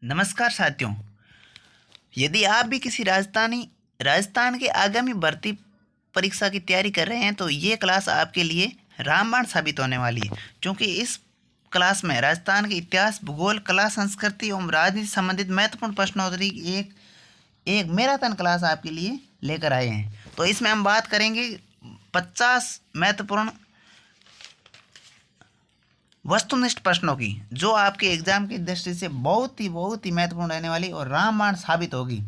नमस्कार साथियों। यदि आप भी किसी राजस्थान के आगामी भर्ती परीक्षा की तैयारी कर रहे हैं तो ये क्लास आपके लिए रामबाण साबित होने वाली है, क्योंकि इस क्लास में राजस्थान के इतिहास, भूगोल, कला, संस्कृति एवं राजनीति संबंधित महत्वपूर्ण प्रश्नोत्तरी की एक एक मैराथन क्लास आपके लिए लेकर आए हैं। तो इसमें हम बात करेंगे 50 महत्वपूर्ण वस्तुनिष्ठ प्रश्नों की, जो आपके एग्जाम की दृष्टि से बहुत ही महत्वपूर्ण रहने वाली और रामबाण साबित होगी।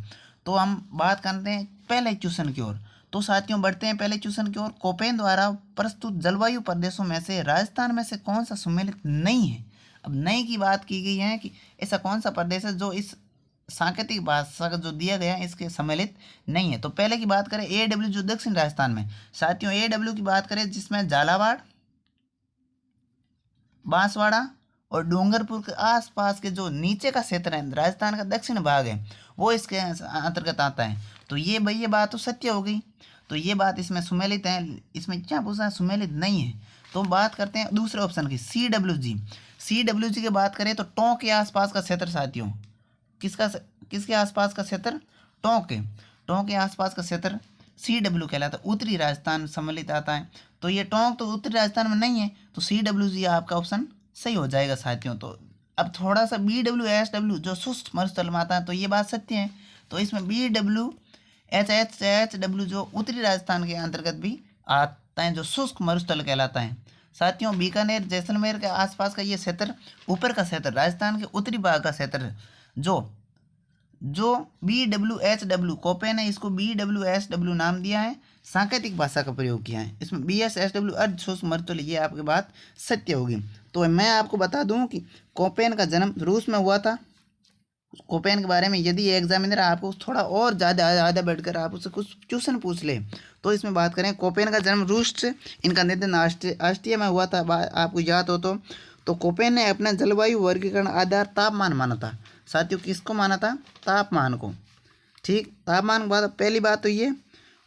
तो हम बात करते हैं पहले क्वेश्चन की ओर। तो साथियों, बढ़ते हैं पहले क्वेश्चन की ओर। कोपेन द्वारा प्रस्तुत जलवायु प्रदेशों में से राजस्थान में से कौन सा सम्मिलित नहीं है? अब नई की बात की गई है कि ऐसा कौन सा प्रदेश है जो इस सांकेतिक भाषा का जो दिया गया है इसके सम्मिलित नहीं है। तो पहले की बात करें AW, जो दक्षिण राजस्थान में। साथियों, AW की बात करें जिसमें झालावाड़, बांसवाड़ा और डूंगरपुर के आसपास के जो नीचे का क्षेत्र है, राजस्थान का दक्षिण भाग है, वो इसके अंतर्गत आता है। तो ये भाई ये बात तो सत्य हो गई। तो ये बात इसमें सुमेलित है। इसमें क्या पूछा है? सुमेलित नहीं है। तो बात करते हैं दूसरे ऑप्शन की, CWG। CWG की बात करें तो टोंक के आसपास का क्षेत्र साथियों, किसके आसपास का क्षेत्र? टोंक के आसपास का क्षेत्र CW कहलाता है। उत्तरी राजस्थान सम्मिलित आता है। तो ये टोंक तो उत्तरी राजस्थान में नहीं है, तो CWG आपका ऑप्शन सही हो जाएगा साथियों। तो अब थोड़ा सा BWSW जो शुष्क मरुस्थल में आता है, तो ये बात सत्य है। तो इसमें BWHHW जो उत्तरी राजस्थान के अंतर्गत भी आता है, जो शुष्क मरुस्थल कहलाता है। साथियों, बीकानेर, जैसलमेर के आसपास का ये क्षेत्र, ऊपर का क्षेत्र, राजस्थान के उत्तरी भाग का क्षेत्र, जो BWHW, कोपेन ने इसको BWSW नाम दिया है, सांकेतिक भाषा का प्रयोग किया है। इसमें BSSW अर्ध शुष्क मरुस्थल, ये आपकी बात सत्य होगी। तो मैं आपको बता दूं कि कोपेन का जन्म रूस में हुआ था। कोपेन के बारे में यदि एग्जामिनर आपको थोड़ा और ज़्यादा बैठकर आप उससे कुछ क्वेश्चन पूछ ले, तो इसमें बात करें कोपेन का जन्म रूस से, इनका निधन ऑस्ट्रिया में हुआ था। आपको याद हो तो कोपेन ने अपने जलवायु वर्गीकरण आधार तापमान माना था। साथियों, किसको माना था? तापमान को। ठीक, तापमान के बाद पहली बात तो ये,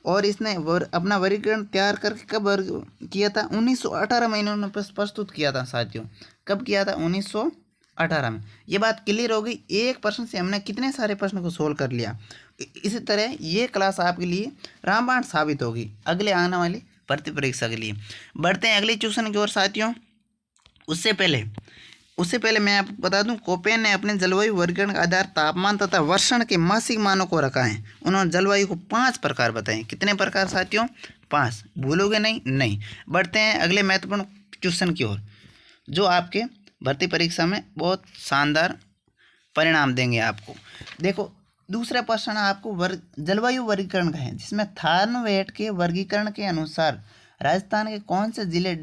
और इसने अपना वर्गीकरण तैयार करके कब वर्ग किया था? 1918 में इन्होंने प्रस्तुत किया था साथियों। कब किया था? 1918 में। ये बात क्लियर हो गई। एक प्रश्न से हमने कितने सारे प्रश्न को सोल्व कर लिया। इसी तरह ये क्लास आपके लिए रामबाण साबित होगी अगले आने वाली भर्ती परीक्षा के लिए। बढ़ते हैं अगले क्वेश्चन की ओर साथियों। उससे पहले मैं आपको बता दूं, कोपेन ने अपने जलवायु वर्गीकरण के आधार तापमान तथा वर्षण के मासिक मानों को रखा है। उन्होंने जलवायु को 5 प्रकार बताए। कितने प्रकार साथियों? 5। भूलोगे नहीं। बढ़ते हैं अगले महत्वपूर्ण क्वेश्चन की ओर, जो आपके भर्ती परीक्षा में बहुत शानदार परिणाम देंगे आपको। देखो, दूसरा प्रश्न आपको जलवायु वर्गीकरण का है, जिसमें थार्नवेट के वर्गीकरण के अनुसार राजस्थान के कौन से जिले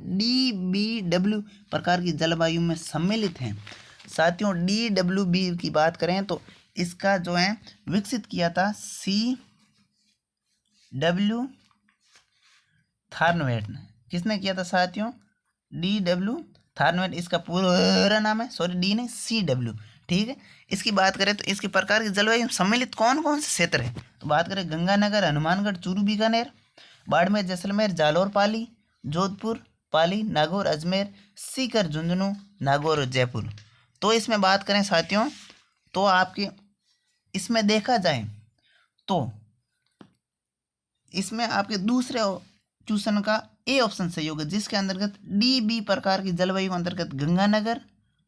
DBW प्रकार की जलवायु में सम्मिलित हैं? साथियों, DWB की बात करें तो इसका जो है विकसित किया था CW थार्नवेट ने। किसने किया था साथियों? DW थार्नवेट इसका पूरा नाम है। सॉरी, डी नहीं, CW। ठीक है। इसकी बात करें तो इसके प्रकार की जलवायु सम्मिलित कौन कौन से क्षेत्र है? तो बात करें गंगानगर, हनुमानगढ़, चूरू, बीकानेर, बाड़मेर, जैसलमेर, जालौर, पाली, जोधपुर, पाली, नागौर, अजमेर, सीकर, झुंझुनू, नागौर और जयपुर। तो इसमें बात करें साथियों, तो आपके इसमें देखा जाए तो इसमें आपके दूसरे क्वेश्चन का ए ऑप्शन सही होगा, जिसके अंतर्गत DB प्रकार की जलवायु के अंतर्गत गंगानगर,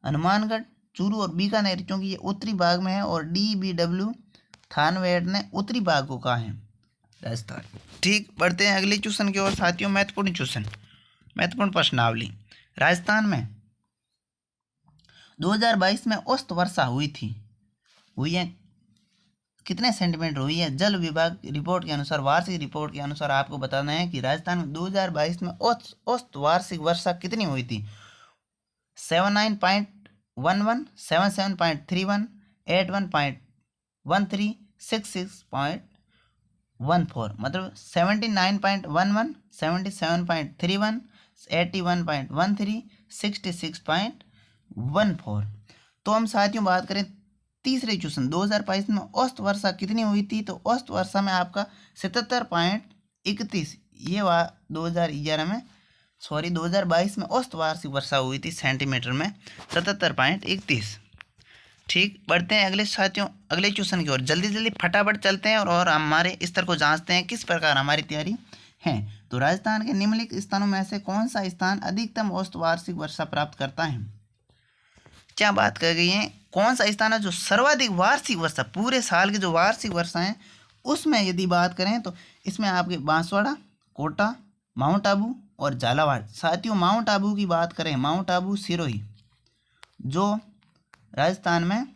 हनुमानगढ़, चूरू और बीकानेर, क्योंकि ये उत्तरी भाग में है, और DBW थानवेट ने उत्तरी भाग को कहा है, राजस्थान। ठीक, बढ़ते हैं अगले क्वेश्चन की ओर साथियों। महत्वपूर्ण प्रश्नावली। राजस्थान में 2022 में औसत वर्षा हुई है कितने सेंटीमीटर हुई है? जल विभाग रिपोर्ट के अनुसार, वार्षिक रिपोर्ट के अनुसार आपको बताना है कि राजस्थान में 2022 में औसत वार्षिक वर्षा कितनी हुई थी? 79.11, 77.31, 81.13, 66.14, मतलब 79.11, 77.31, 81.13, 66.14। तो हम साथियों बात करें तीसरे क्वेश्चन, 2022 में औसत वर्षा कितनी हुई थी? तो औसत वर्षा में आपका 77.31, ये 2022 में औसत वार्षिक वर्षा हुई थी सेंटीमीटर में 77.31। ठीक, बढ़ते हैं अगले साथियों, अगले क्वेश्चन की ओर। जल्दी जल्दी फटाफट चलते हैं और हमारे स्तर को जांचते हैं किस प्रकार हमारी तैयारी है। तो राजस्थान के निम्नलिखित स्थानों में से कौन सा स्थान अधिकतम औसत वार्षिक वर्षा प्राप्त करता है। क्या बात कर गई है, कौन सा स्थान है जो सर्वाधिक वार्षिक वर्षा, पूरे साल की जो वार्षिक वर्षा है उसमें यदि बात करें तो इसमें आपके बांसवाड़ा, कोटा, माउंट आबू और झालावाड़। साथियों माउंट आबू की बात करें, माउंट आबू सिरोही जो राजस्थान में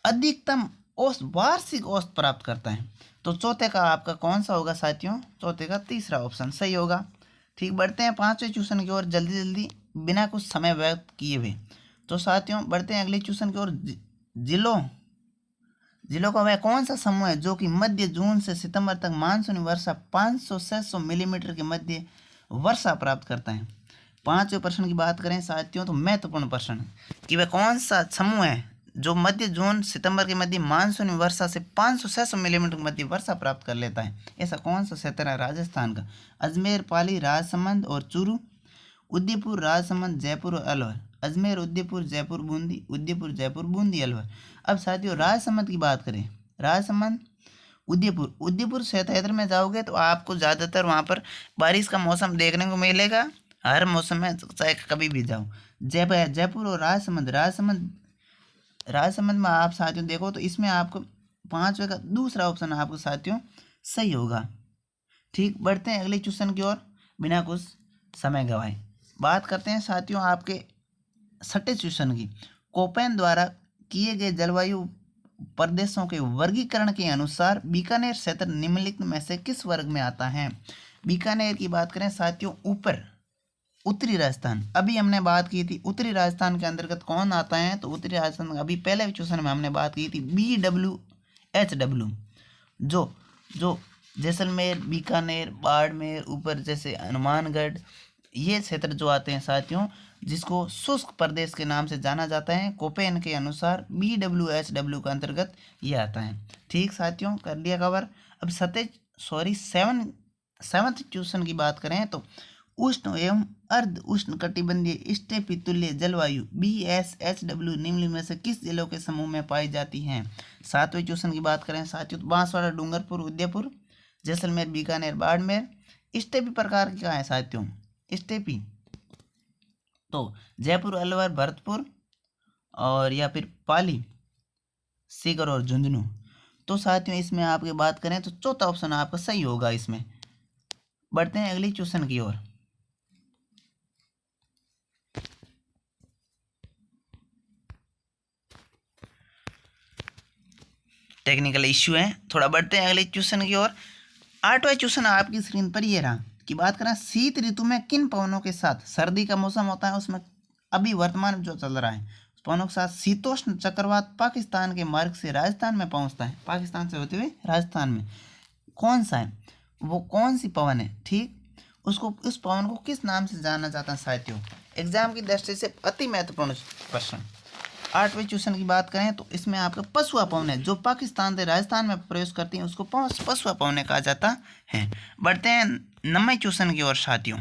अधिकतम औसत वार्षिक औसत प्राप्त करता है। तो चौथे का आपका कौन सा होगा साथियों, चौथे का तीसरा ऑप्शन सही होगा। ठीक, बढ़ते हैं पांचवें क्वेश्चन की ओर जल्दी जल्दी बिना कुछ समय व्यर्थ किए हुए। तो साथियों बढ़ते हैं अगले क्वेश्चन की ओर। जिलों का वह कौन सा समूह है जो कि मध्य जून से सितंबर तक मानसूनी वर्षा 500-600 मिलीमीटर के मध्य वर्षा प्राप्त करता है। पांचवें प्रश्न की बात करें साथियों तो महत्वपूर्ण प्रश्न कि वह कौन सा समूह है जो मध्य जून सितंबर के मध्य मानसूनी वर्षा से 500-600 मिलीमीटर के मध्य वर्षा प्राप्त कर लेता है। ऐसा कौन सा क्षेत्र है राजस्थान का। अजमेर, पाली, राजसमंद और चूरू, उदयपुर, राजसमंद, जयपुर और अलवर। अजमेर, उदयपुर, जयपुर, बूंदी, उदयपुर, जयपुर, बूंदी, अलवर। अब साथियों राजसमंद की बात करें, राजसमंद, उदयपुर क्षेत्र में जाओगे तो आपको ज़्यादातर वहाँ पर बारिश का मौसम देखने को मिलेगा, हर मौसम में चाहे कभी भी जाओ। जयपुर और राजसमंद में आप साथियों देखो तो इसमें आपको पांचवे का दूसरा ऑप्शन आपको साथियों सही होगा। ठीक, बढ़ते हैं अगले क्वेश्चन की ओर बिना कुछ समय गवाए। बात करते हैं साथियों आपके छठे क्वेश्चन की। कोपेन द्वारा किए गए जलवायु प्रदेशों के वर्गीकरण के अनुसार बीकानेर क्षेत्र निम्नलिखित में से किस वर्ग में आता है। बीकानेर की बात करें साथियों ऊपर उत्तरी राजस्थान, अभी हमने बात की थी उत्तरी राजस्थान के अंतर्गत कौन आता है। तो उत्तरी राजस्थान अभी पहले क्वेश्चन में हमने बात की थी BWHW जो जो जैसलमेर, बीकानेर, बाड़मेर, ऊपर जैसे हनुमानगढ़, ये क्षेत्र जो आते हैं साथियों जिसको शुष्क प्रदेश के नाम से जाना जाता है, कोपेन के अनुसार BWHW के अंतर्गत ये आता है। ठीक साथियों कर लिया कवर। अब सेवंथ क्वेश्चन की बात करें तो उष्ण एवं अर्ध उष्ण कटिबंधीय स्टेपी तुल्य जलवायु BSHW निम्न में से किस जिलों के समूह में पाई जाती हैं। सातवें क्वेश्चन की बात करें साथियों तो बांसवाड़ा, डूंगरपुर, उदयपुर, जैसलमेर, बीकानेर, बाड़मेर। स्टेपी प्रकार क्या है साथियों, स्टेपी तो जयपुर, अलवर, भरतपुर और या फिर पाली, सीकर और झुंझुनू। तो साथियों इसमें आपकी बात करें तो चौथा ऑप्शन आपका सही होगा इसमें। बढ़ते हैं अगली क्वेश्चन की ओर। टेक्निकल इश्यू है थोड़ा, बढ़ते हैं अगले क्वेश्चन की ओर। आठवां क्वेश्चन आपकी स्क्रीन पर ये रहा कि बात करें शीत ऋतु में किन पवनों के साथ, सर्दी का मौसम होता है उसमें अभी वर्तमान जो चल रहा है उस पवनों के साथ शीतोष्ण चक्रवात पाकिस्तान के मार्ग से राजस्थान में पहुंचता है। पाकिस्तान से होते हुए राजस्थान में कौन सा है, वो कौन सी पवन है। ठीक, उसको उस पवन को किस नाम से जाना जाता है साथियों, एग्जाम की दृष्टि से अति महत्वपूर्ण प्रश्न। आठवें क्वेश्चन की बात करें तो इसमें आपका पशुआ पवन है जो पाकिस्तान से राजस्थान में प्रवेश करती हैं उसको पशुआ पवन कहा जाता है। बढ़ते हैं नौवें क्वेश्चन की ओर साथियों।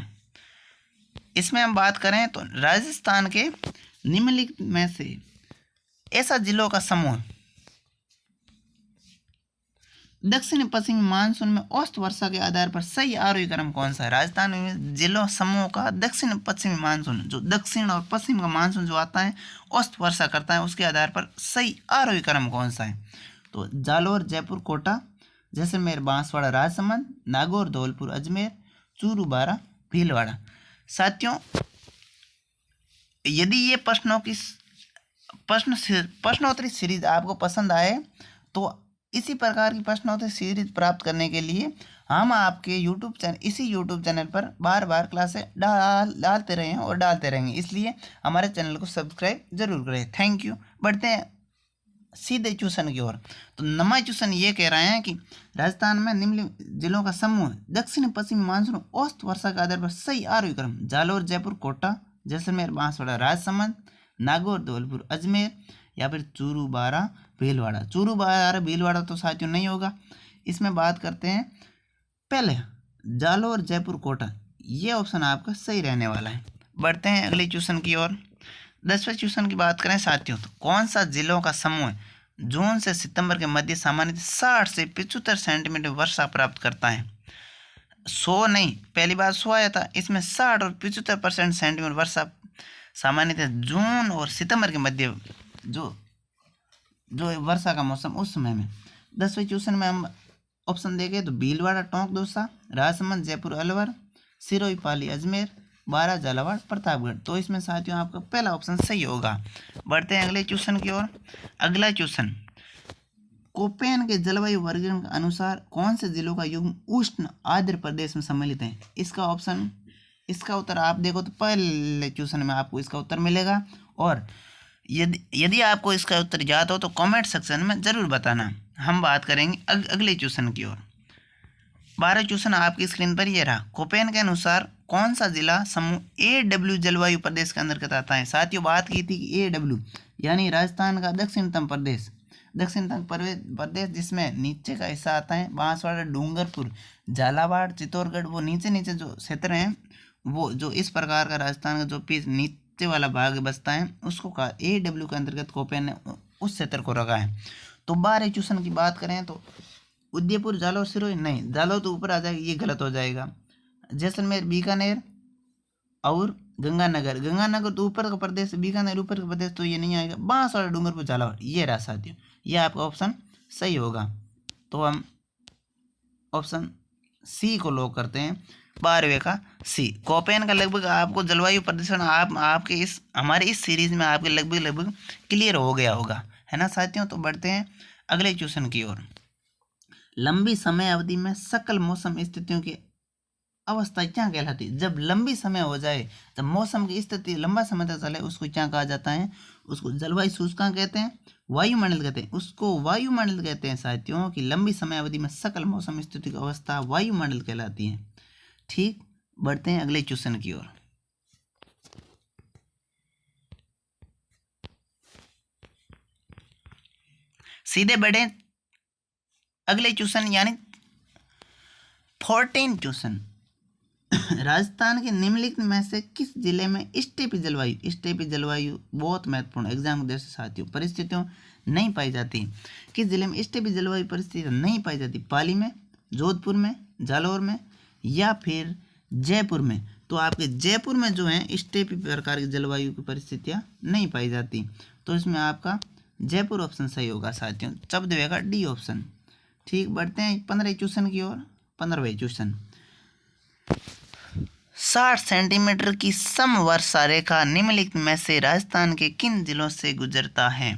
इसमें हम बात करें तो राजस्थान के निम्नलिखित में से ऐसा जिलों का समूह दक्षिण पश्चिमी मानसून में औसत वर्षा के आधार पर सही आरोही क्रम कौन सा है। राजस्थान में जिलों समूह का दक्षिण पश्चिमी मानसून, जो दक्षिण और पश्चिम का मानसून जो आता है औसत वर्षा करता है उसके आधार पर सही आरोही क्रम कौन सा है। तो जालोर, जयपुर, कोटा, जैसलमेर, बांसवाड़ा, राजसमंद, नागौर, धौलपुर, अजमेर, चूरू, बारा, भीलवाड़ा। साथियों यदि ये प्रश्नोत्तरी सीरीज आपको पसंद आए तो इसी प्रकार की प्रश्नोत्तरी सीरीज प्राप्त करने के लिए हम आपके इसी यूट्यूब चैनल पर बार बार क्लासें डालते रहे हैं और डालते रहेंगे, इसलिए हमारे चैनल को सब्सक्राइब जरूर करें। Thank you. बढ़ते हैं सीधे क्वेश्चन की ओर। तो नवा क्वेश्चन ये कह रहे हैं कि राजस्थान में निम्न जिलों का समूह दक्षिण पश्चिमी मानसून औसत वर्षा के आधार पर सही आरोही क्रम जालोर, जयपुर, कोटा, जैसलमेर, बांसवाड़ा, राजसमंद, नागौर, धौलपुर, अजमेर या फिर चूरू, बारा, भीलवाड़ा। चूरू, बारा, भीलवाड़ा तो साथियों नहीं होगा। इसमें बात करते हैं पहले जालोर, जयपुर, कोटा, ये ऑप्शन आपका सही रहने वाला है। बढ़ते हैं अगले क्वेश्चन की ओर। 10वें क्वेश्चन की बात करें साथियों, तो कौन सा जिलों का समूह जून से सितंबर के मध्य सामान्य 60 से 75 सेंटीमीटर वर्षा प्राप्त करता है? 100 नहीं, पहली बार 100 आया था, इसमें 60 और 75% सेंटीमीटर वर्षा सामान्यतः जून और सितंबर के मध्य जो जो वर्षा का मौसम उस समय में। 10वें क्वेश्चन में हम ऑप्शन देखें तो भीलवाड़ा टोंक दौसा, राजसमंद जयपुर अलवर, सिरोही पाली अजमेर, बारा झालावाड़ प्रतापगढ़। तो इसमें साथियों आपका पहला ऑप्शन सही होगा। बढ़ते हैं अगले क्वेश्चन की ओर। अगला क्वेश्चन, कोपेन के जलवायु वर्गीकरण के अनुसार कौन से जिलों का युग्म उष्ण आर्द्र प्रदेश में सम्मिलित है? इसका उत्तर आप देखो तो पहले क्वेश्चन में आपको इसका उत्तर मिलेगा, और यदि आपको इसका उत्तर याद हो तो कमेंट सेक्शन में ज़रूर बताना। हम बात करेंगे अगले क्वेश्चन की ओर। 12 क्वेश्चन आपकी स्क्रीन पर ये रहा। कोपेन के अनुसार कौन सा जिला समूह AW जलवायु प्रदेश के अंतर्गत आता है? साथियों बात की थी कि AW यानी राजस्थान का दक्षिणतम प्रदेश जिसमें नीचे का हिस्सा आता है बांसवाड़ा, डूंगरपुर, झालावाड़, चित्तौड़गढ़, वो नीचे जो क्षेत्र हैं, वो जो इस प्रकार का राजस्थान का जो पीस नीचे वाला भाग बसता है उसको कहा AW के अंतर्गत कोपेन ने उस क्षेत्र को रखा है। तो 12 क्वेश्चन की बात करें तो उदयपुर, जालौर, सिरोही नहीं, जालौर तो ऊपर आ जाएगा, ये गलत हो जाएगा। जैसलमेर, बीकानेर और गंगानगर तो ऊपर का प्रदेश, बीकानेर ऊपर का प्रदेश, तो ये नहीं आएगा। बांसवाड़ा, डूंगरपुर, झालावाड़ ये रहा साथियों, ये आपका ऑप्शन सही होगा। तो हम ऑप्शन सी को लॉक करते हैं, 12वें का सी। कोपेन का लगभग आपको जलवायु प्रदूषण आपके हमारे इस सीरीज में आपके लगभग क्लियर हो गया होगा, है ना साथियों। तो बढ़ते हैं अगले क्वेश्चन की ओर। लंबी समय अवधि में सकल मौसम स्थितियों की अवस्था क्या कहलाती है? जब लंबी समय हो जाए, जब मौसम की स्थिति लंबा समय तक चले, उसको क्या कहा जाता है? उसको जलवायु सूचकांक कहते हैं, वायुमंडल कहते हैं, उसको वायुमंडल कहते हैं साथियों। कि लंबी समय अवधि में सकल मौसम स्थिति की अवस्था वायुमंडल कहलाती है। ठीक, बढ़ते हैं अगले क्वेश्चन की ओर। सीधे बढ़े अगले क्वेश्चन यानी 14 क्वेश्चन। राजस्थान के निम्नलिखित में से किस जिले में स्टेपी जलवायु बहुत महत्वपूर्ण एग्जाम उद्देश्य साथियों परिस्थितियों नहीं पाई जाती? किस जिले में स्टेपी जलवायु परिस्थितियाँ नहीं पाई जाती? पाली में, जोधपुर में, जालौर में या फिर जयपुर में? तो आपके जयपुर में जो है स्टेपी प्रकार की जलवायु की परिस्थितियाँ नहीं पाई जाती, तो इसमें आपका जयपुर ऑप्शन सही होगा साथियों। जब देगा डी ऑप्शन। ठीक, बढ़ते हैं 15 क्वेश्चन की ओर। 15वें क्वेश्चन, 60 सेंटीमीटर की समवर्षा रेखा निम्नलिखित में से राजस्थान के किन जिलों से गुजरता है?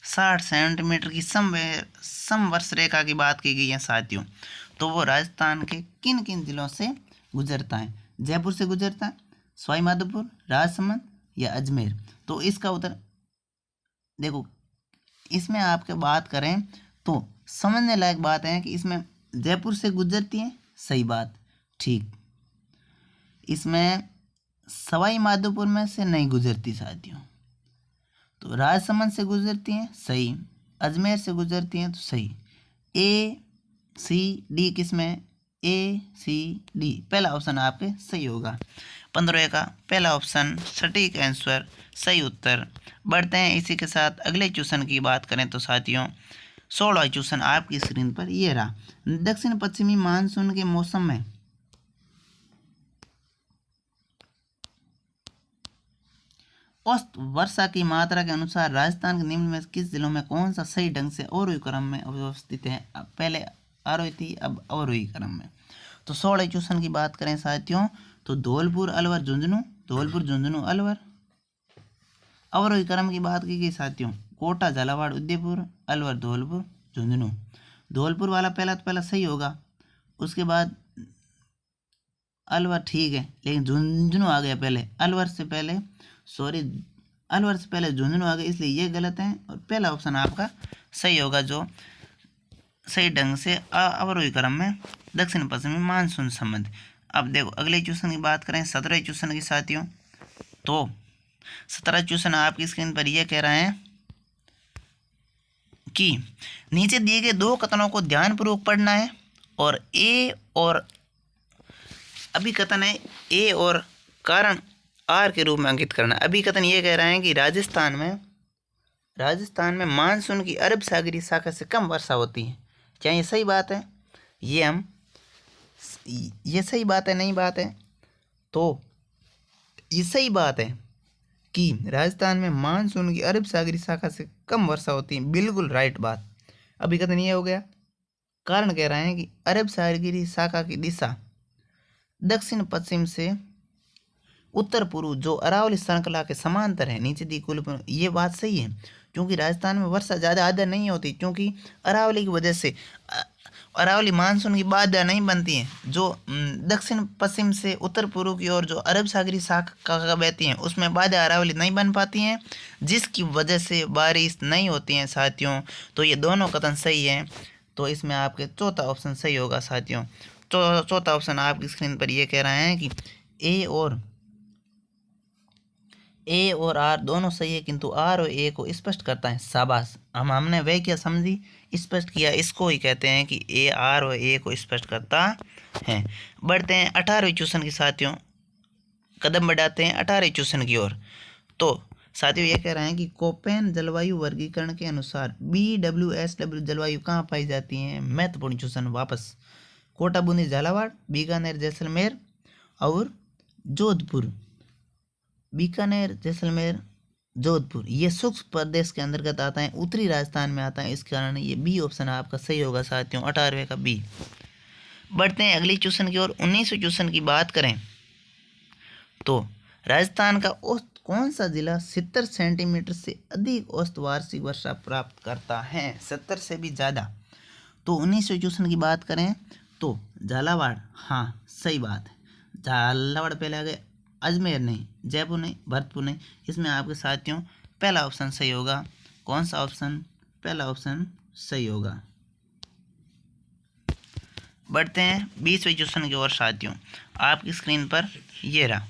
60 सेंटीमीटर की समवर्ष रेखा की बात की गई है साथियों, तो वो राजस्थान के किन किन जिलों से गुजरता है? जयपुर से गुजरता है, सवाई माधोपुर, राजसमंद या अजमेर? तो इसका उत्तर देखो, इसमें आपके बात करें तो समझने लायक बात है कि इसमें जयपुर से गुजरती है, सही बात। ठीक, इसमें सवाई माधोपुर में से नहीं गुजरती साथियों, तो राजसमंद से गुजरती हैं, सही। अजमेर से गुजरती हैं, तो सही। A, C, D किसमें? A, C, D पहला ऑप्शन आपके सही होगा। 15 का पहला ऑप्शन सटीक आंसर, सही उत्तर। बढ़ते हैं इसी के साथ अगले क्वेश्चन की बात करें तो साथियों 16वां क्वेश्चन आपकी स्क्रीन पर ये रहा। दक्षिण पश्चिमी मानसून के मौसम में औसत वर्षा की मात्रा के अनुसार राजस्थान के निम्न में किस जिलों में कौन सा सही ढंग से अवरोही क्रम में अवस्थित है? पहले आरोही थी, अब अवरोही क्रम में। तो 16 क्वेश्चन की बात करें साथियों तो धौलपुर, अलवर, झुंझुनू, अलवर। अवरोही क्रम की बात की गई साथियों, कोटा, झालावाड़, उदयपुर, अलवर, धौलपुर, झुंझुनू। धौलपुर वाला पहला सही होगा, उसके बाद अलवर ठीक है, लेकिन झुंझुनू आ गया पहले, अलवर से पहले झुंझुनू आ गया, इसलिए ये गलत है। और पहला ऑप्शन आपका सही होगा, जो सही ढंग से अवरोही क्रम में दक्षिण पश्चिमी मानसून संबंध। अब देखो अगले क्वेश्चन की बात करें 17 क्वेश्चन की साथियों, तो 17 क्वेश्चन आपकी स्क्रीन पर यह कह रहे हैं कि नीचे दिए गए दो कथनों को ध्यानपूर्वक पढ़ना है, और ए और अभी कथन है ए और कारण आर के रूप में अंकित करना। अभी कथन ये कह रहे हैं कि राजस्थान में मानसून की अरब सागरीय शाखा से कम वर्षा होती है। क्या ये सही बात है? ये सही बात है, नहीं बात है? तो ये सही बात है कि राजस्थान में मानसून की अरब सागरीय शाखा से कम वर्षा होती है, बिल्कुल राइट बात। अभी कथन ये हो गया। कारण कह रहे हैं कि अरब सागरीय शाखा की दिशा दक्षिण पश्चिम से उत्तर पूर्व जो अरावली श्रृंखला के समांतर है, नीचे दी कुल। ये बात सही है, क्योंकि राजस्थान में वर्षा ज़्यादा आदर नहीं होती, क्योंकि अरावली की वजह से अरावली मानसून की बाधा नहीं बनती है। जो दक्षिण पश्चिम से उत्तर पूर्व की ओर जो अरब सागरीय शाखा बहती हैं, उसमें बाधा अरावली नहीं बन पाती हैं, जिसकी वजह से बारिश नहीं होती हैं साथियों। तो ये दोनों कथन सही हैं। तो इसमें आपके चौथा ऑप्शन सही होगा साथियों। चौथा ऑप्शन आपकी स्क्रीन पर ये कह रहे हैं कि ए और आर दोनों सही है, किंतु आर और ए को स्पष्ट करता है। शाबाश, हमने वह क्या समझी, स्पष्ट किया, इसको ही कहते हैं कि ए आर और ए को स्पष्ट करता है। बढ़ते हैं 18वें क्वेश्चन की साथियों, कदम बढ़ाते हैं 18वें क्वेश्चन की ओर। तो साथियों ये कह रहे हैं कि कोपेन जलवायु वर्गीकरण के अनुसार BWSW जलवायु कहाँ पाई जाती है? महत्वपूर्ण क्वेश्चन वापस। कोटा, बूंदी, झालावाड़, बीकानेर, जैसलमेर और जोधपुर। बीकानेर, जैसलमेर, जोधपुर ये शुष्क प्रदेश के अंतर्गत आता है, उत्तरी राजस्थान में आता है। इस कारण ये बी ऑप्शन आपका सही होगा साथियों, 18वें का बी। बढ़ते हैं अगली क्वेश्चन की ओर। 19वें क्वेश्चन की बात करें तो राजस्थान का औसत कौन सा जिला 70 सेंटीमीटर से अधिक औसत वार्षिक वर्षा प्राप्त करता है? 70 से भी ज़्यादा। तो 19वें क्वेश्चन की बात करें तो झालावाड़, हाँ सही बात है, झालावाड़ पहले आ गए। अजमेर नहीं, जयपुर नहीं, भरतपुर नहीं। इसमें आपके साथियों पहला ऑप्शन सही होगा। कौन सा ऑप्शन? पहला ऑप्शन सही होगा। बढ़ते हैं 20वें क्वेश्चन की ओर साथियों, आपकी स्क्रीन पर ये रहा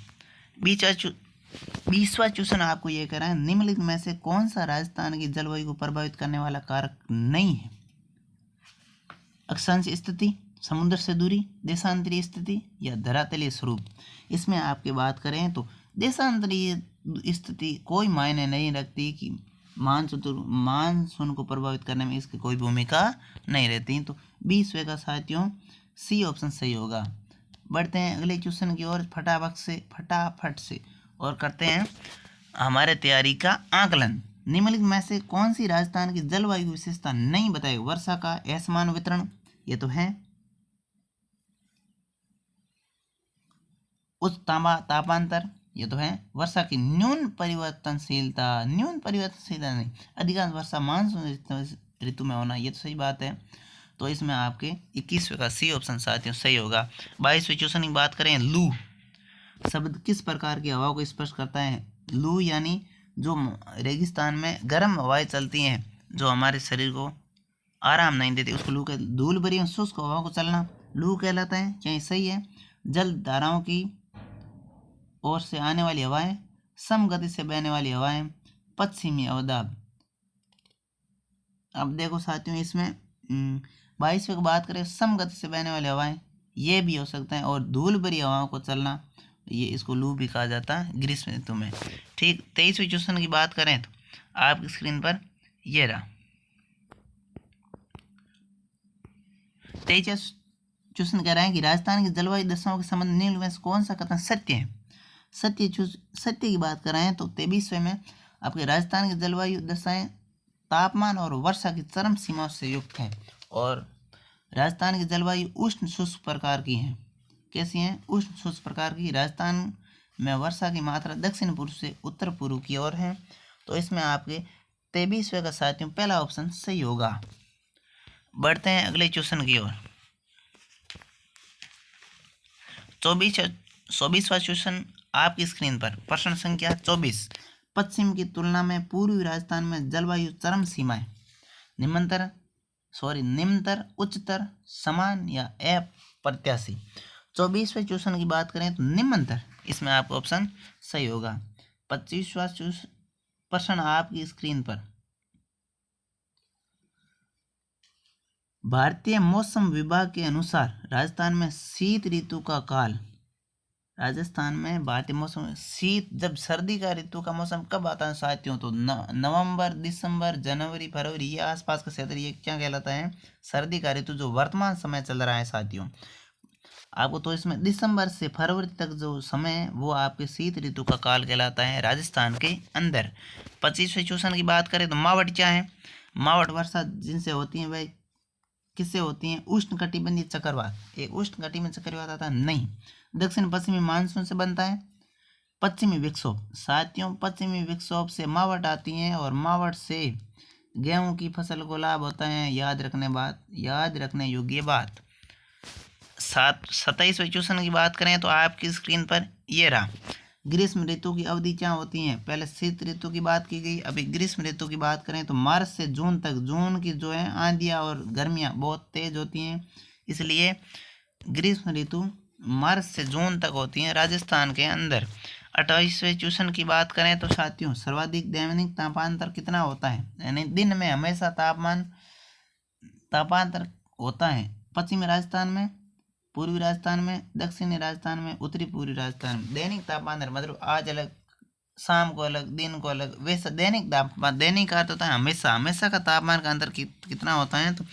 20वां क्वेश्चन। आपको ये कह रहा है निम्नलिखित में से कौन सा राजस्थान की जलवायु को प्रभावित करने वाला कारक नहीं है? अक्षांश स्थिति, समुद्र से दूरी, देशांतरीय स्थिति या धरातलीय स्वरूप। इसमें आपकी बात करें तो देशांतरीय स्थिति कोई मायने नहीं रखती कि मानसून को प्रभावित करने में इसकी कोई भूमिका नहीं रहती। तो 20वें का साथियों सी ऑप्शन सही होगा। बढ़ते हैं अगले क्वेश्चन की ओर फटाफट से और करते हैं हमारे तैयारी का आकलन। निम्नलिखित में से कौन सी राजस्थान की जलवायु विशेषता नहीं बताएगी? वर्षा का असमान वितरण, ये तो है। उच्च तापांतर, ये तो है। वर्षा की न्यून परिवर्तनशीलता नहीं, अधिकांश वर्षा मानसून ऋतु में होना, ये तो सही बात है। तो इसमें आपके 21वें का सी ऑप्शन साथियों सही होगा। 22वें क्वेश्चन की बात करें, लू शब्द किस प्रकार की हवा को स्पष्ट करता है? लू यानी जो रेगिस्तान में गर्म हवाएं चलती हैं, जो हमारे शरीर को आराम नहीं देती, उसको लू कहते। धूल भरी शुष्क हवा को चलना लू कहलाता है। क्या ये सही है? जल धाराओं की ओर से आने वाली हवाएं, समगति से बहने वाली हवाएं, पश्चिमी अवदाब। अब देखो साथियों इसमें 22वें की बात करें, समगति से बहने वाली हवाएं, ये भी हो सकता है। और धूल भरी हवाओं को चलना, ये इसको लू भी कहा जाता है ग्रीष्म ऋतु में। ठीक। 23वें क्वेश्चन की बात करें तो आपकी स्क्रीन पर ये रहा 23वां क्वेश्चन कह रहा है कि राजस्थान की जलवायु दशाओं के संबंध निम्न में से कौन सा कथन सत्य है? सत्य की बात कर रहे हैं तो 23वें में आपके राजस्थान की जलवायु दशाएं तापमान और वर्षा की चरम सीमाओं से युक्त है। और राजस्थान की जलवायु उष्ण शुष्क प्रकार की है। कैसी है? उष्ण शुष्क प्रकार की। राजस्थान में वर्षा की मात्रा दक्षिण पूर्व से उत्तर पूर्व की ओर है। तो इसमें आपके 23वें का साथियों पहला ऑप्शन सही होगा। बढ़ते हैं अगले क्वेश्चन की ओर। 24वां क्वेश्चन आपकी स्क्रीन पर, प्रश्न संख्या 24। पश्चिम की तुलना में पूर्वी राजस्थान में जलवायु चरम सीमाएं निम्नतर, उच्चतर, समान या अप्रत्याशी। 24वें क्वेश्चन की बात करें तो निम्नतर, इसमें आपका ऑप्शन सही होगा। 25वां प्रश्न आपकी स्क्रीन पर, भारतीय मौसम विभाग के अनुसार राजस्थान में शीत ऋतु का काल राजस्थान में भारतीय मौसम में शीत, जब सर्दी का ऋतु का मौसम कब आता है साथियों, तो नवंबर, दिसंबर, जनवरी, फरवरी, ये आसपास का क्षेत्र, ये क्या कहलाता है, सर्दी का ऋतु जो वर्तमान समय चल रहा है साथियों। आपको तो इसमें दिसंबर से फरवरी तक जो समय है वो आपके शीत ऋतु का काल कहलाता है राजस्थान के अंदर। 25वें क्वेश्चन की बात करें तो मावट क्या है। मावट वर्षा जिनसे होती है वह किससे होती हैं, उष्ण कटिबंधीय चक्रवात, एक उष्ण कटिबंधीय चक्रवात आता है नहीं। दक्षिण पश्चिमी मानसून से बनता है। पश्चिमी विक्षोभ, साथियों पश्चिमी विक्षोभ से मावट आती है और मावट से गेहूं की फसल को लाभ होता है। याद रखने योग्य बात। 27वें क्वेश्चन की बात करें तो आपकी स्क्रीन पर ये रहा। ग्रीष्म ऋतु की अवधि क्या होती है, पहले शीत ऋतु की बात की गई, अभी ग्रीष्म ऋतु की बात करें तो मार्च से जून तक। जून की जो है आंधियाँ और गर्मियाँ बहुत तेज होती हैं, इसलिए ग्रीष्म ऋतु मार्च से जून तक होती है राजस्थान के अंदर। 28वें क्वेश्चन की बात करें तो साथियों सर्वाधिक दैनिक तापांतर कितना होता है, यानी दिन में हमेशा तापांतर होता है। पश्चिमी राजस्थान में, पूर्वी राजस्थान में, दक्षिणी राजस्थान में, उत्तरी पूर्वी राजस्थान में। दैनिक तापांतर मतलब आज अलग, शाम को अलग, दिन को अलग, वैसा दैनिक तापमान, दैनिक का अर्थ होता है हमेशा, हमेशा का तापमान का अंतर कितना होता है। तो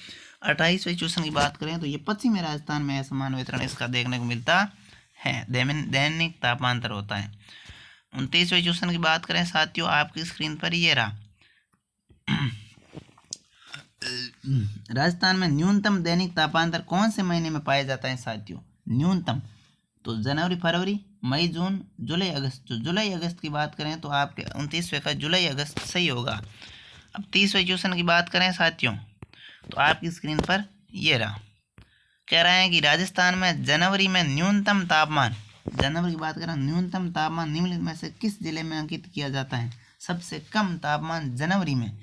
28वें क्वेश्चन की बात करें तो ये पश्चिमी राजस्थान में असमान वितरण इसका देखने को मिलता है, दैनिक तापांतर होता है। 29वें क्वेश्चन की बात करें साथियों आपकी स्क्रीन पर ये रहा। राजस्थान में न्यूनतम दैनिक तापांतर कौन से महीने में पाया जाता है साथियों, न्यूनतम, तो जनवरी, फरवरी, मई, जून, जुलाई, अगस्त। जो जुलाई अगस्त की बात करें तो आपके 29वें का जुलाई अगस्त सही होगा। अब 30वें क्वेश्चन की बात करें साथियों तो आपकी स्क्रीन पर ये रहा। कह रहे हैं कि राजस्थान में जनवरी में न्यूनतम तापमान, जनवरी की बात करें, न्यूनतम तापमान निम्नलिखित में से किस जिले में अंकित किया जाता है। सबसे कम तापमान जनवरी में,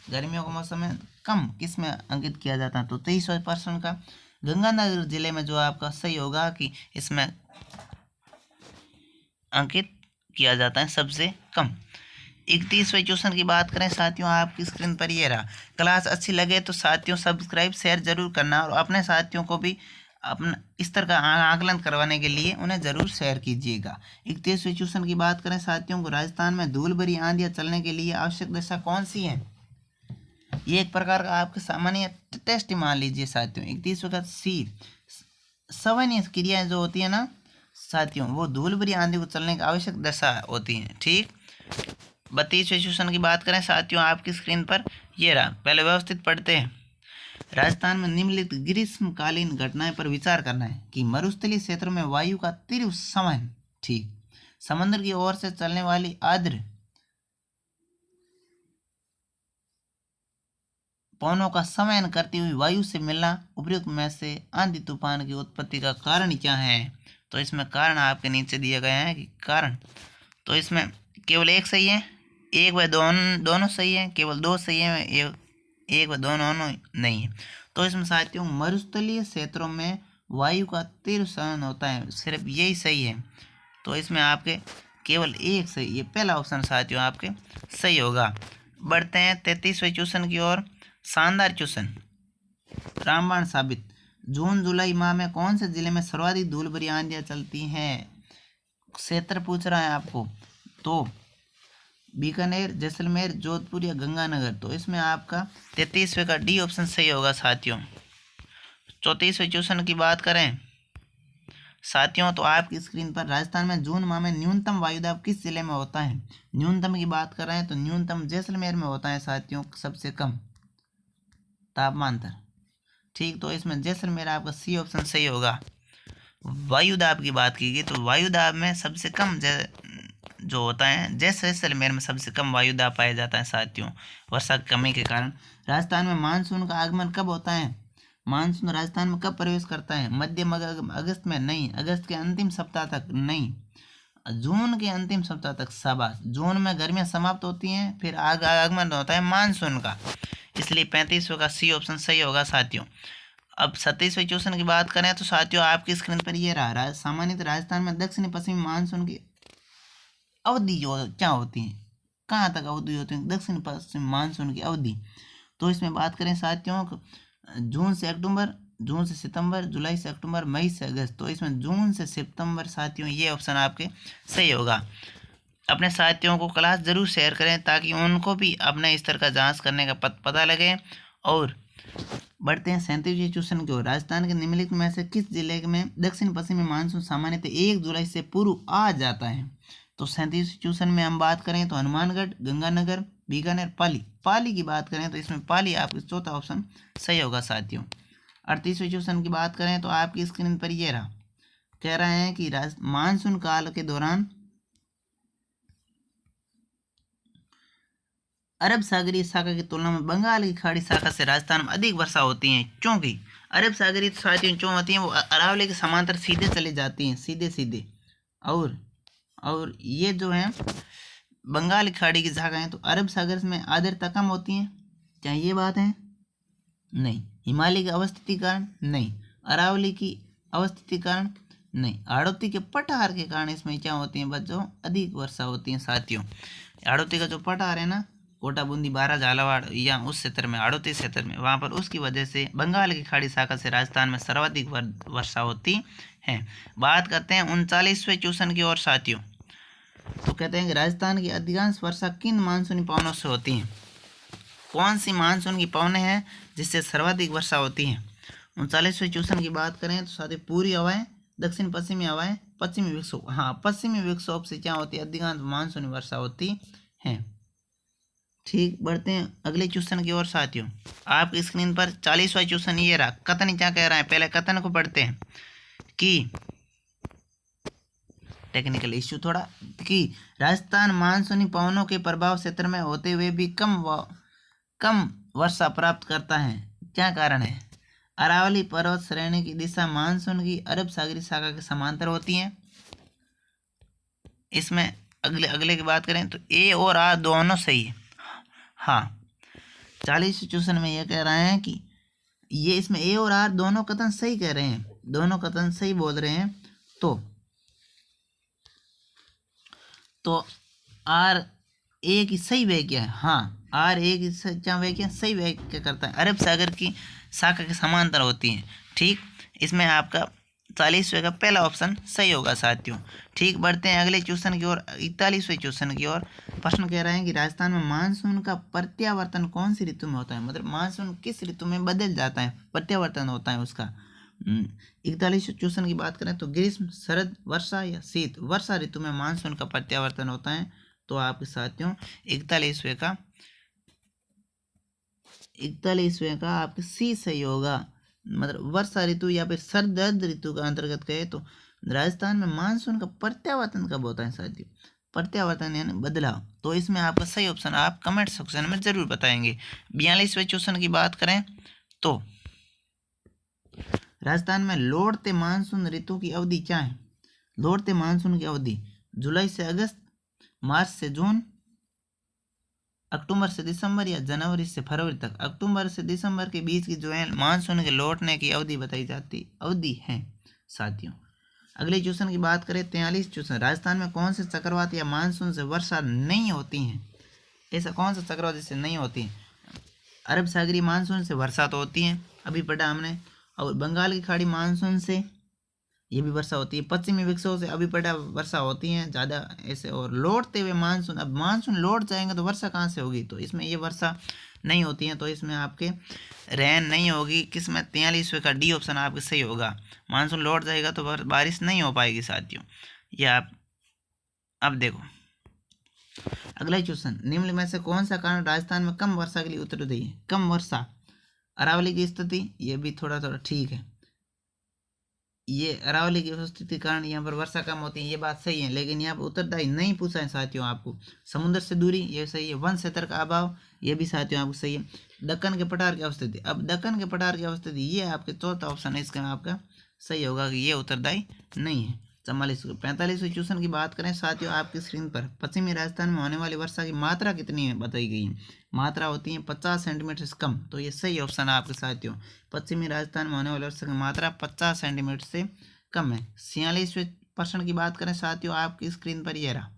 गर्मियों के मौसम में कम किस में अंकित किया जाता है, तो 23% का गंगानगर जिले में जो आपका सही होगा कि इसमें अंकित किया जाता है सबसे कम। 31वें क्वेश्चन की बात करें साथियों आपकी स्क्रीन पर ये रहा। क्लास अच्छी लगे तो साथियों सब्सक्राइब शेयर जरूर करना और अपने साथियों को भी अपना इस तरह का आकलन करवाने के लिए उन्हें जरूर शेयर कीजिएगा। 31वें क्वेश्चन की बात करें साथियों को, राजस्थान में धूल भरी आंधियां चलने के लिए आवश्यक दशा कौन सी है। ये एक प्रकार का आपके सामान्य टेस्ट मान लीजिए साथियों। 31वें का सी, सवनीय क्रियाएं जो होती है ना साथियों, वो धूल भरी आंधी को चलने की आवश्यक दशा होती है। ठीक, 32वें क्वेश्चन की बात करें साथियों आपकी स्क्रीन पर ये रहा। पहले व्यवस्थित पढ़ते हैं। राजस्थान में निम्नलिखित ग्रीष्मकालीन घटनाएं पर विचार करना है कि मरुस्थलीय क्षेत्रों में वायु का तीव्र संवहन, ठीक, समुद्र की ओर से चलने वाली आर्द्र पवनों का संवहन करती हुई वायु से मिलना, उपयुक्त में से आंधी तूफान की उत्पत्ति का कारण क्या है। तो इसमें कारण आपके नीचे दिए गए हैं कि कारण, तो इसमें केवल एक सही है, एक व दोनों सही है, केवल दो सही है, एक व दोनों नहीं है। तो इसमें साथियों मरुस्थलीय क्षेत्रों में वायु का तीव्र संवहन होता है, सिर्फ यही सही है। तो इसमें आपके केवल एक सही, ये पहला ऑप्शन साथियों आपके सही होगा। बढ़ते हैं 33वें क्वेश्चन की ओर। शानदार क्वेश्चन, रामबाण साबित। जून जुलाई माह में कौन से जिले में सर्वाधिक धूल भरी आंधियां चलती हैं, क्षेत्र पूछ रहा है आपको, तो बीकानेर, जैसलमेर, जोधपुर या गंगानगर। तो इसमें आपका 33वें का डी ऑप्शन सही होगा साथियों। 34वें क्वेश्चन की बात करें साथियों तो आपकी स्क्रीन पर, राजस्थान में जून माह में न्यूनतम वायुदाब किस जिले में होता है। न्यूनतम की बात कर रहे हैं तो न्यूनतम जैसलमेर में होता है साथियों, सबसे कम तापमांतर। ठीक, तो इसमें जैसलमेर आपका सी ऑप्शन सही होगा। वायुदाब की बात की गई तो वायुदाब में सबसे कम जो होता है जैसलमेर में सबसे कम वायुदाब पाया जाता है साथियों, वर्षा की कमी के कारण। राजस्थान में मानसून का आगमन कब होता है, मानसून राजस्थान में कब प्रवेश करता है, मध्य अगस्त में नहीं, अगस्त के अंतिम सप्ताह तक नहीं, जून के अंतिम सप्ताह तक। शाबाश, जून में गर्मियां समाप्त होती हैं, फिर आगमन होता है मानसून का, इसलिए 35वें का सी ऑप्शन सही होगा साथियों। अब 37वें क्वेश्चन की बात करें तो साथियों आपकी स्क्रीन पर ये रहा। सामान्यतः राजस्थान में दक्षिणी पश्चिमी मानसून की अवधि जो क्या होती है, कहाँ तक अवधि होती है दक्षिण पश्चिम मानसून की अवधि। तो इसमें बात करें साथियों जून से अक्टूबर, जून से सितंबर, जुलाई से अक्टूबर, मई से अगस्त। तो इसमें जून से सितंबर साथियों ये ऑप्शन आपके सही होगा। अपने साथियों को क्लास ज़रूर शेयर करें ताकि उनको भी अपने स्तर का जांच करने का पता लगे। और बढ़ते हैं 37वें क्वेश्चन की ओर। राजस्थान के निम्नलिखित में से किस जिले में दक्षिण पश्चिमी मानसून सामान्यतः 1 जुलाई से पूर्व आ जाता है? तो 37वें क्वेश्चन में हम बात करें तो हनुमानगढ़, गंगानगर, बीकानेर, पाली की बात करें तो इसमें पाली आपका चौथा ऑप्शन सही होगा साथियों। 38वें क्वेश्चन की बात करें तो आपकी स्क्रीन पर ये रहा, कह रहे हैं कि मानसून काल के दौरान अरब सागरीय शाखा की तुलना में बंगाल की खाड़ी शाखा से राजस्थान में अधिक वर्षा होती है, क्योंकि अरब सागरीय साथियों जो होती हैं वो अरावली के समांतर सीधे चली जाती हैं, सीधे सीधे। और ये जो है बंगाल की खाड़ी की शाखा है तो अरब सागर में आर्द्रता कम होती है। क्या ये बात है? नहीं। हिमालय की अवस्थिति कारण? नहीं। अरावली की अवस्थिति कारण? नहीं। हाड़ौती के पठार के कारण इसमें क्या होती है बच्चों? अधिक वर्षा होती है साथियों। हाड़ौती का जो पठार है ना, कोटा, बूंदी, बारा, झालावाड़ या उस क्षेत्र में, हाड़ौती क्षेत्र में, वहाँ पर उसकी वजह से बंगाल की खाड़ी शाखा से राजस्थान में सर्वाधिक वर्षा होती है। बात करते हैं 39वें क्वेश्चन की ओर साथियों। तो कहते हैं कि राजस्थान की अधिकांश वर्षा किन मानसूनी पवनों से होती है? कौन सी मानसून की पवनें हैं जिससे सर्वाधिक वर्षा होती है? 39वें क्वेश्चन की बात करें तो साथियों पूर्वी हवाएं, दक्षिण पश्चिमी हवाएं, पश्चिमी विक्षोभ। हाँ, पश्चिमी विक्षोभ से क्या होती है? अधिकांश मानसूनी वर्षा होती है। ठीक, बढ़ते हैं अगले क्वेश्चन की ओर साथियों। आपकी स्क्रीन पर 40वां क्वेश्चन ये रहा। कथन क्या कह रहा है? पहले कथन को पढ़ते हैं कि टेक्निकल इश्यू थोड़ा, कि राजस्थान मानसूनी पवनों के प्रभाव क्षेत्र में होते हुए भी कम वर्षा प्राप्त करता है। क्या कारण है? अरावली पर्वत श्रेणी की दिशा मानसून की अरब सागरीय शाखा के समांतर होती है। इसमें अगले की बात करें तो ए और आर दोनों सही है। हाँ, 40वें क्वेश्चन में यह कह रहे हैं कि ये इसमें ए और आर दोनों कथन सही कह रहे हैं, दोनों कथन सही बोल रहे हैं। तो आर ए की सही व्याख्या है। हाँ, आर ए की क्या व्याख्या? सही व्याख्या करता है। अरब सागर की शाखा के समांतर होती है। ठीक, इसमें आपका 40वें का पहला ऑप्शन सही होगा साथियों। ठीक, बढ़ते हैं अगले क्वेश्चन की ओर। 41वें क्वेश्चन की ओर। प्रश्न कह रहे हैं कि राजस्थान में मानसून का प्रत्यावर्तन कौन सी ऋतु में होता है? मतलब मानसून किस ऋतु में बदल जाता है, प्रत्यावर्तन होता है उसका। 41वें क्वेश्चन की बात करें तो ग्रीष्म, शरद, वर्षा या शीत? वर्षा ऋतु में मानसून का प्रत्यावर्तन होता है। तो आपके साथियों 41वें का आपके सी सही होगा। मतलब वर्षा ऋतु या फिर शरद ऋतु का अंतर्गत कहे तो राजस्थान में मानसून का प्रत्यावर्तन कब होता है साथियों? प्रत्यावर्तन यानी बदलाव। तो इसमें आपका सही ऑप्शन आप कमेंट सेक्शन में जरूर बताएंगे। 42वें क्वेश्चन की बात करें तो राजस्थान में लौटते मानसून ऋतु की अवधि क्या है? लौटते मानसून की अवधि जुलाई से अगस्त, मार्च से जून, अक्टूबर से दिसंबर या जनवरी से फरवरी तक। अक्टूबर से दिसंबर के बीच की जो है मानसून के लौटने की अवधि बताई जाती अवधि है साथियों। अगले क्वेश्चन की बात करें 43 क्वेश्चन। राजस्थान में कौन से चक्रवात या मानसून से वर्षा नहीं होती है? ऐसा कौन सा चक्रवात जिससे नहीं होती है? अरब सागरीय मानसून से वर्षा तो होती है, अभी पढ़ा हमने। और बंगाल की खाड़ी मानसून से ये भी वर्षा होती है। पश्चिमी विक्षोभ से अभी पड़ा वर्षा होती है ज़्यादा ऐसे। और लौटते हुए मानसून, अब मानसून लौट जाएंगे तो वर्षा कहाँ से होगी? तो इसमें ये वर्षा नहीं होती है। तो इसमें आपके रेन नहीं होगी। किसमें? 43वें का डी ऑप्शन आपके सही होगा। मानसून लौट जाएगा तो बारिश नहीं हो पाएगी साथियों। ये आप अब देखो अगला क्वेश्चन। निम्न में से कौन सा कारण राजस्थान में कम वर्षा के लिए उत्तरदायी है? कम वर्षा, अरावली की स्थिति, ये भी थोड़ा थोड़ा ठीक है। ये अरावली की उपस्थिति कारण यहाँ पर वर्षा कम होती है, ये बात सही है। लेकिन यहाँ पर उत्तरदायी नहीं पूछा है साथियों आपको। समुद्र से दूरी, ये सही है। वन क्षेत्र का अभाव, ये भी साथियों आपको सही है। दक्कन के पठार की अवस्थिति, अब दक्कन के पठार की अवस्थिति ये आपके चौथा ऑप्शन है, इसका आपका सही होगा कि ये उत्तरदायी नहीं है। 45वें क्वेश्चन की बात करें साथियों आपकी स्क्रीन पर। पश्चिमी राजस्थान में होने वाली वर्षा की मात्रा कितनी है बताई गई है? मात्रा होती है 50 सेंटीमीटर से कम। तो ये सही ऑप्शन है आपके साथियों। पश्चिमी राजस्थान में होने वाली वर्षा की मात्रा 50 सेंटीमीटर से कम है। 46वें प्रश्न की बात करें साथियों आपकी स्क्रीन पर यह रहा।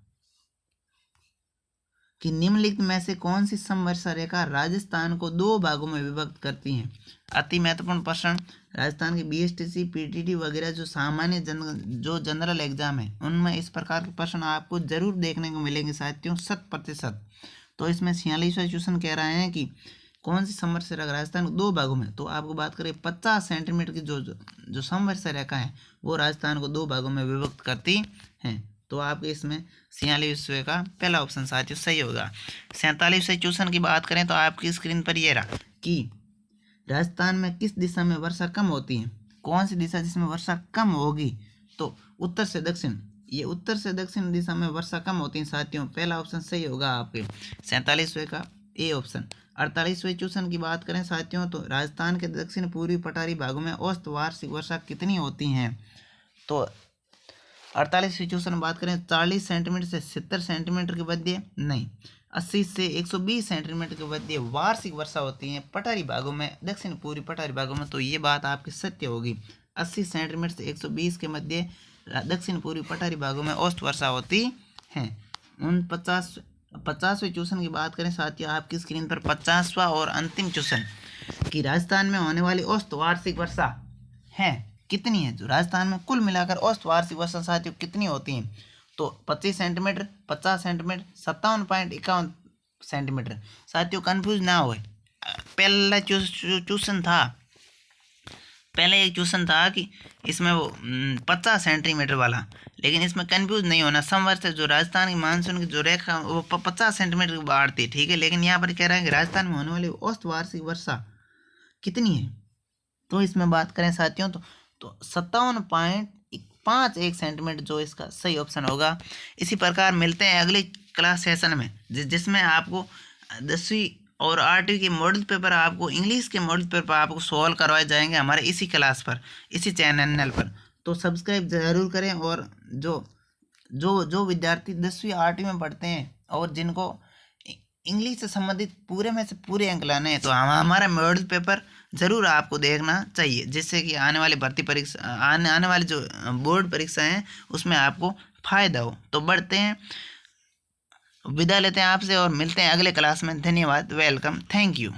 कि निम्नलिखित में से कौन सी समवर्षा रेखा राजस्थान को 2 भागों में विभक्त करती है। अति महत्वपूर्ण प्रश्न। राजस्थान की बीएसटीसी, पीटीटी वगैरह जो सामान्य जो जनरल एग्जाम है उनमें इस प्रकार के प्रश्न आपको जरूर देखने को मिलेंगे साथियों, 100%। तो इसमें 46वां क्वेश्चन कह रहे हैं कि कौन सी समवर्षा रेखा राजस्थान को 2 भागों में, तो आपको बात करें 50 सेंटीमीटर की जो समवर्षा रेखा है वो राजस्थान को 2 भागों में विभक्त करती है। तो आपके इसमें 46वें का पहला ऑप्शन साथियों सही होगा। 47वें क्वेश्चन की बात करें तो आपकी स्क्रीन पर ये रहा कि राजस्थान में किस दिशा में वर्षा कम होती है। कौन सी दिशा जिसमें वर्षा कम होगी, तो उत्तर से दक्षिण, ये उत्तर से दक्षिण दिशा में वर्षा कम होती है साथियों, पहला ऑप्शन सही होगा आपके 47वें का ए ऑप्शन। 48वें क्वेश्चन की बात करें साथियों तो राजस्थान के दक्षिण पूर्वी पठारी भागों में औसत वार्षिक वर्षा कितनी होती है। तो 48वें क्वेश्चन में बात करें 40 सेंटीमीटर से 70 सेंटीमीटर के मध्य नहीं, 80 से 120 सेंटीमीटर के मध्य वार्षिक वर्षा होती है पठारी भागों में, दक्षिण पूर्वी पठारी भागों में। तो ये बात आपकी सत्य होगी, 80 सेंटीमीटर से 120 के मध्य दक्षिण पूर्वी पठारी भागों में औसत वर्षा होती है। 50वें क्वेश्चन की बात करें साथियों आपकी स्क्रीन पर 50वां और अंतिम क्वेश्चन कि राजस्थान में होने वाली औसत वार्षिक वर्षा है कितनी है। जो राजस्थान में कुल मिलाकर औसत वार्षिक वर्षा साथियों कितनी होती है, तो 25 सेंटीमीटर, 50 सेंटीमीटर, 57.51 सेंटीमीटर। साथियों कंफ्यूज ना हो, पहला क्वेश्चन था, पहले एक क्वेश्चन था कि इसमें वो 50 सेंटीमीटर वाला, लेकिन इसमें कंफ्यूज नहीं होना। समवर्षा जो राजस्थान की मानसून की जो रेखा वो 50 सेंटीमीटर की बाढ़ती है, ठीक है, लेकिन यहाँ पर कह रहा है कि राजस्थान में होने वाली औसत वार्षिक वर्षा कितनी है। तो इसमें बात करें साथियों तो 57.51 सेंटीमीटर जो इसका सही ऑप्शन होगा। इसी प्रकार मिलते हैं अगले क्लास सेशन में जिसमें आपको 10वीं और 8वीं के मॉडल पेपर, आपको इंग्लिश के मॉडल पेपर आपको सॉल्व करवाए जाएंगे हमारे इसी क्लास पर, इसी चैनल पर। तो सब्सक्राइब ज़रूर करें। और जो विद्यार्थी 10वीं 8वीं में पढ़ते हैं और जिनको इंग्लिश से संबंधित पूरे में से पूरे अंक लाने हैं तो हमारा मॉडल पेपर ज़रूर आपको देखना चाहिए, जिससे कि आने वाली भर्ती परीक्षा, आने वाली जो बोर्ड परीक्षा हैं उसमें आपको फ़ायदा हो। तो बढ़ते हैं, विदा लेते हैं आपसे और मिलते हैं अगले क्लास में। धन्यवाद, वेलकम, थैंक यू।